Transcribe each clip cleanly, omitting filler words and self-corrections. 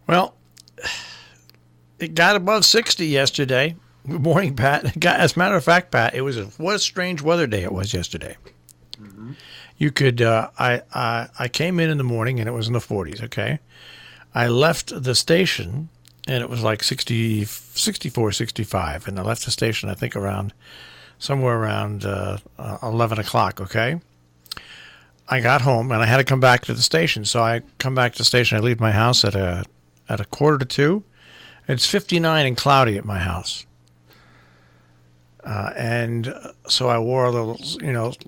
Well, it got above 60 yesterday. Good morning, Pat. As a matter of fact, Pat, what a strange weather day it was yesterday. Mm-hmm. You could, I came in the morning and it was in the 40s, okay? I left the station and it was like 60, 64, 65. And I left the station, I think, somewhere around 11 o'clock, okay? I got home and I had to come back to the station. So I come back to the station. I leave my house at a quarter to 2. It's 59 and cloudy at my house. And so I wore a little,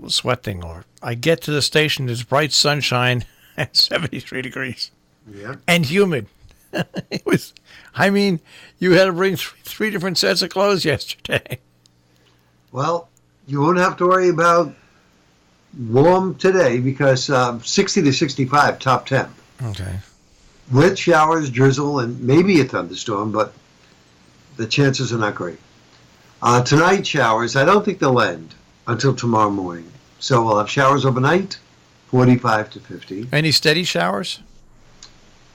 sweat thing over. I get to the station, there's bright sunshine at 73 degrees. Yeah. And humid. It was, you had to bring three different sets of clothes yesterday. Well, you won't have to worry about warm today because 60 to 65 top temp. Okay. With showers, drizzle, and maybe a thunderstorm, but the chances are not great. Tonight, showers, I don't think they'll end until tomorrow morning. So we'll have showers overnight, 45 to 50. Any steady showers?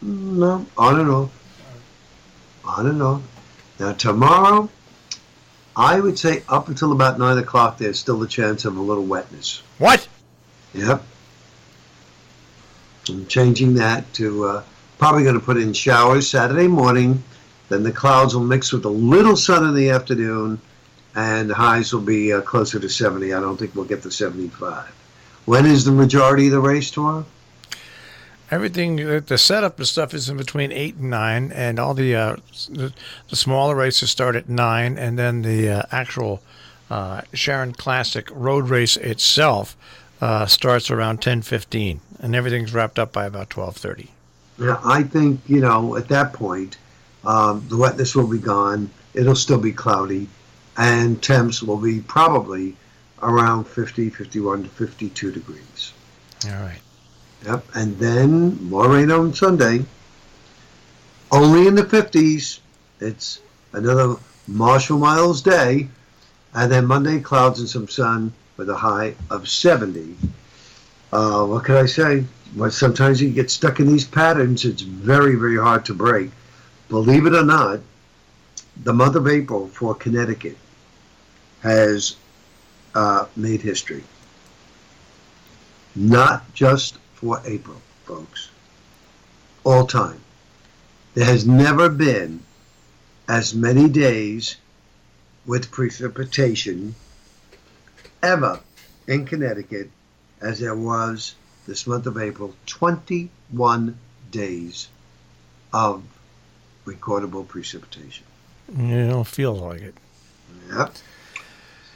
No, on and off. On and off. Now, tomorrow, I would say up until about 9 o'clock, there's still a chance of a little wetness. What? Yep. I'm changing that to probably going to put in showers Saturday morning. Then the clouds will mix with a little sun in the afternoon, and the highs will be closer to 70. I don't think we'll get to 75. When is the majority of the race tomorrow? Everything, the setup and stuff is in between 8 and 9, and all the smaller races start at 9, and then the actual Sharon Classic road race itself starts around 10:15, and everything's wrapped up by about 12:30. Yeah, I think, at that point, the wetness will be gone. It'll still be cloudy, and temps will be probably around 50, 51 to 52 degrees. All right. Yep, and then more rain on Sunday. Only in the 50s. It's another Marshall Miles day. And then Monday, clouds and some sun with a high of 70. What can I say? Well, sometimes you get stuck in these patterns. It's very, very hard to break. Believe it or not, the month of April for Connecticut has made history. Not just for April, folks. All time. There has never been as many days with precipitation ever in Connecticut as there was this month of April. 21 days of recordable precipitation. It feels like it. Yep.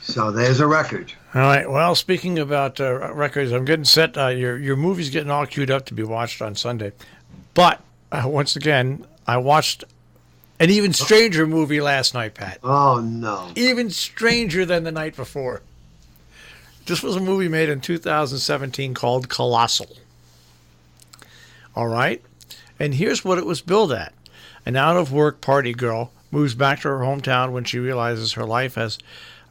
So there's a record. All right. Well, speaking about records, I'm getting set. Your movie's getting all queued up to be watched on Sunday. But once again, I watched an even stranger movie last night, Pat. Oh, no. Even stranger than the night before. This was a movie made in 2017 called Colossal. All right? And here's what it was billed at. An out-of-work party girl moves back to her hometown when she realizes her life has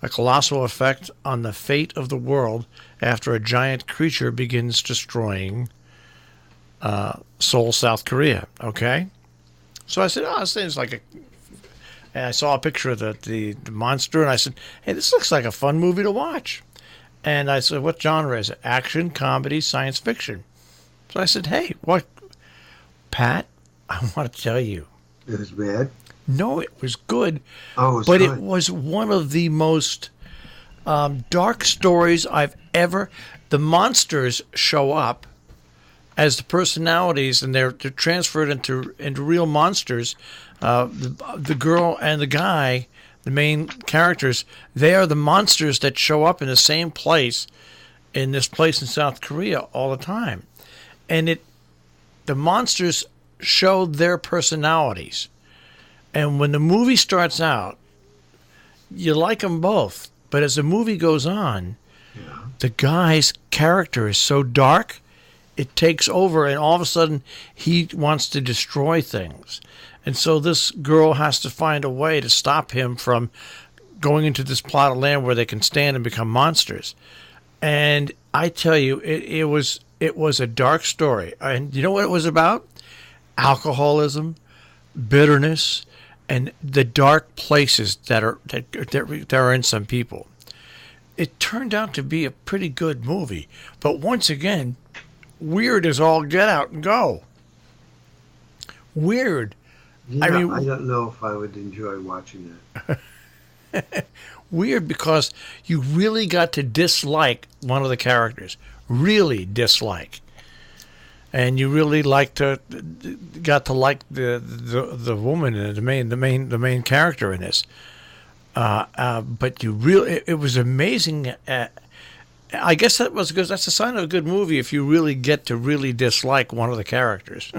a colossal effect on the fate of the world after a giant creature begins destroying Seoul, South Korea. Okay? So I said, this thing's like and I saw a picture of the monster, and I said, hey, this looks like a fun movie to watch. And I said, what genre is it? Action, comedy, science fiction. So I said, hey, what? Pat, I want to tell you. It was bad? No, it was good. Oh, it was but good. It was one of the most dark stories I've ever. The monsters show up as the personalities, and they're transferred into real monsters. The girl and the guy, the main characters, they are the monsters that show up in the same place, in this place in South Korea all the time, and the monsters show their personalities. And when the movie starts out, you like them both. But as the movie goes on, the guy's character is so dark, it takes over, and all of a sudden he wants to destroy things. And so this girl has to find a way to stop him from going into this plot of land where they can stand and become monsters. And I tell you, it was a dark story. And you know what it was about? Alcoholism, bitterness, and the dark places that are in some people. It turned out to be a pretty good movie, but once again, weird as all get out and go. Weird. Yeah, I mean, I don't know if I would enjoy watching that. weird because you really got to dislike one of the characters. Really dislike. And you really got to like the woman, the main character in this. But it was amazing. I guess that was because that's a sign of a good movie if you really get to really dislike one of the characters.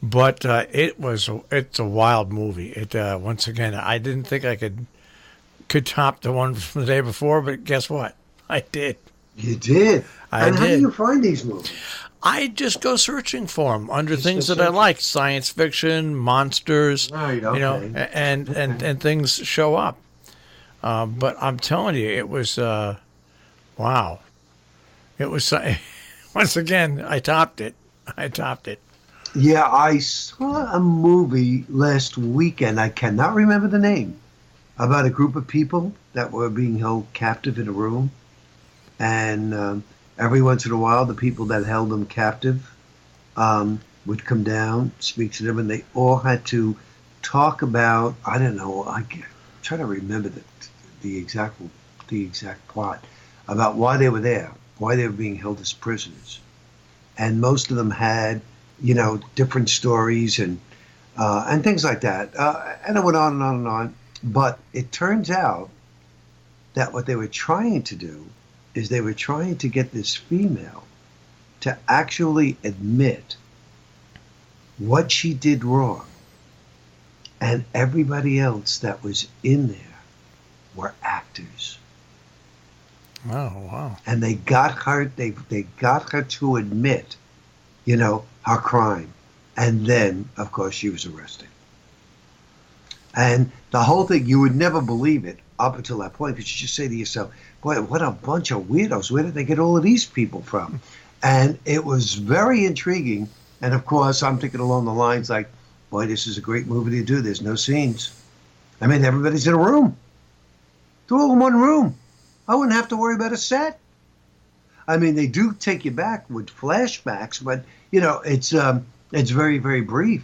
But it's a wild movie. It once again, I didn't think I could top the one from the day before, but guess what? I did. You did. I did. How do you find these movies? I just go searching for them under things that I like: science fiction, monsters, Right, okay. you know, and things show up. But I'm telling you, it was wow. It was once again. I topped it. Yeah, I saw a movie last weekend. I cannot remember the name. About a group of people that were being held captive in a room, and every once in a while, the people that held them captive would come down, speak to them, and they all had to talk about, I don't know, I'm trying to remember the exact plot about why they were there, why they were being held as prisoners. And most of them had, different stories and things like that. And it went on and on and on. But it turns out that what they were trying to do is they were trying to get this female to actually admit what she did wrong. And everybody else that was in there were actors. Wow. And they got her to admit, her crime. And then, of course, she was arrested. And the whole thing, you would never believe it up until that point, because you just say to yourself, boy, what a bunch of weirdos. Where did they get all of these people from? And it was very intriguing. And, of course, I'm thinking along the lines like, boy, this is a great movie to do. There's no scenes. I mean, everybody's in a room. They're all in one room. I wouldn't have to worry about a set. I mean, they do take you back with flashbacks, but, it's very, very brief.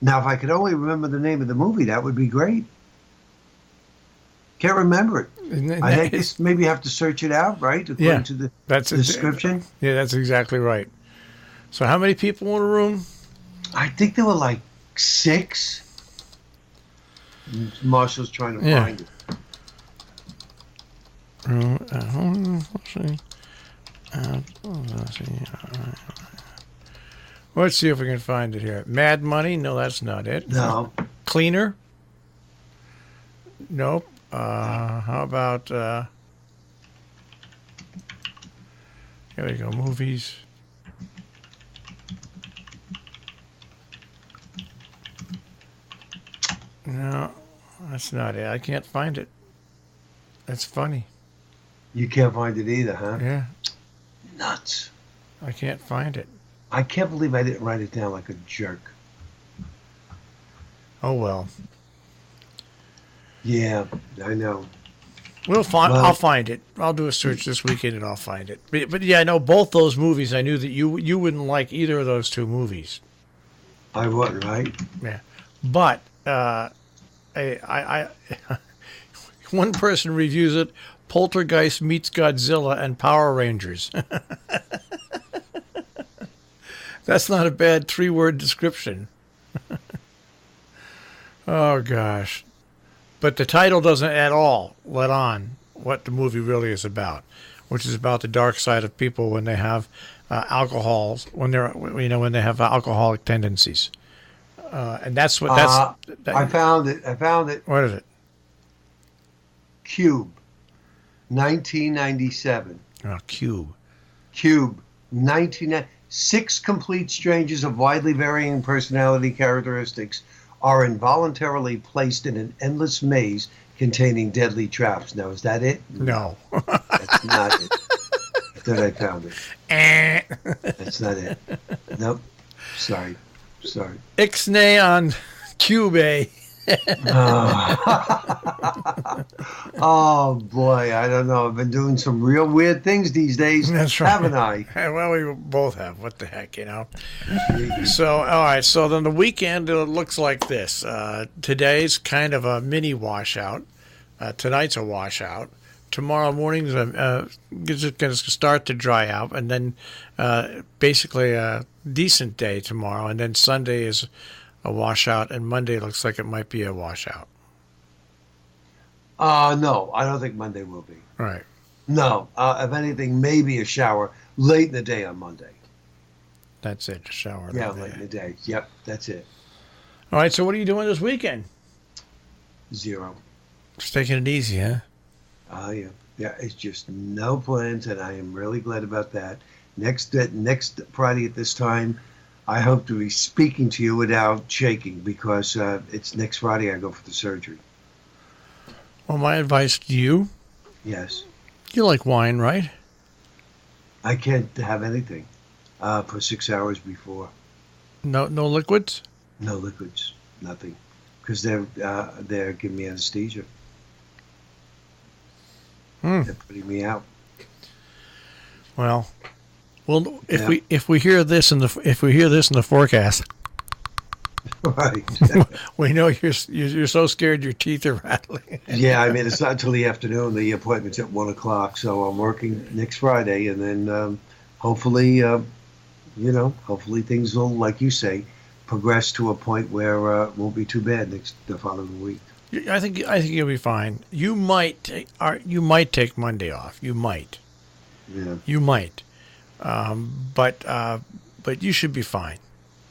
Now, if I could only remember the name of the movie, that would be great. Can't remember it. I guess maybe you have to search it out, right? According to the description. Yeah, that's exactly right. So how many people in a room? I think there were like 6. Marshall's trying to find it. Let's see if we can find it here. Mad Money? No, that's not it. No. Cleaner? Nope. How about... here we go. Movies. No, that's not it. I can't find it. That's funny. You can't find it either, huh? Yeah. Nuts. I can't find it. I can't believe I didn't write it down like a jerk. Oh, well. Yeah, I know. I'll find it. I'll do a search this weekend and I'll find it. But yeah, I know both those movies. I knew that you wouldn't like either of those two movies. I wouldn't, right? Yeah. But I one person reviews it, Poltergeist meets Godzilla and Power Rangers. That's not a bad 3-word description. Oh, gosh. But the title doesn't at all let on what the movie really is about, which is about the dark side of people when they have when they have alcoholic tendencies. And that's what I found it. What is it? Cube, 1997. Oh, Cube, 1990. 6 complete strangers of widely varying personality characteristics are involuntarily placed in an endless maze containing deadly traps. Now, is that it? No. That's not it. I thought I found it. That's not it. Nope. Sorry. Sorry. Ixnay on Cube. Oh boy, I don't know. I've been doing some real weird things these days, That's right. haven't I? Well, we both have. What the heck, So, all right. So then the weekend looks like this. Today's kind of a mini washout. Tonight's a washout. Tomorrow morning's just going to start to dry out, and then basically a decent day tomorrow, and then Sunday is a washout, and Monday looks like it might be a washout. No, I don't think Monday will be. Right. No, if anything, maybe a shower late in the day on Monday. That's it, a shower. Yeah, late in the day. Yep, that's it. All right, so what are you doing this weekend? 0. Just taking it easy, huh? Yeah. Yeah, it's just no plans, and I am really glad about that. Next Friday at this time, I hope to be speaking to you without shaking, because it's next Friday I go for the surgery. Well, my advice to you, Yes. you like wine, right? I can't have anything for 6 hours before. No liquids? No liquids, nothing, because they're giving me anesthesia. They're putting me out. Well, if we hear this in the forecast, Right. we know you're so scared your teeth are rattling. Yeah, I mean, it's not until the afternoon. The appointment's at 1:00, so I'm working next Friday, and then hopefully, hopefully things will, like you say, progress to a point where it won't be too bad the following week. I think you'll be fine. You might take Monday off. You might. Yeah. You might. But you should be fine.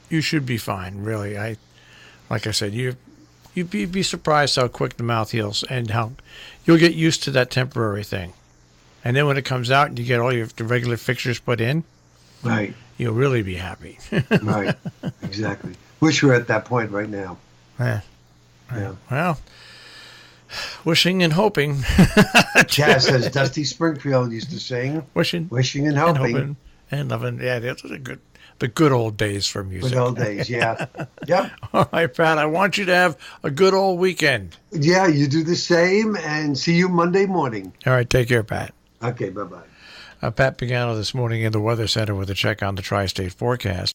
You should be fine, really. Like I said, you'd be surprised how quick the mouth heals and how you'll get used to that temporary thing. And then when it comes out and you get all the regular fixtures put in, Right. You'll really be happy. Right. Exactly. Wish we're at that point right now. Yeah. Yeah. Well, wishing and hoping. Jazz, as Dusty Springfield used to sing. Wishing and hoping. And loving. Yeah, those are the good old days for music. Good old days, yeah. Yep. All right, Pat, I want you to have a good old weekend. Yeah, you do the same, and see you Monday morning. All right, take care, Pat. Okay, bye-bye. Pat Pagano this morning in the Weather Center with a check on the tri-state forecast.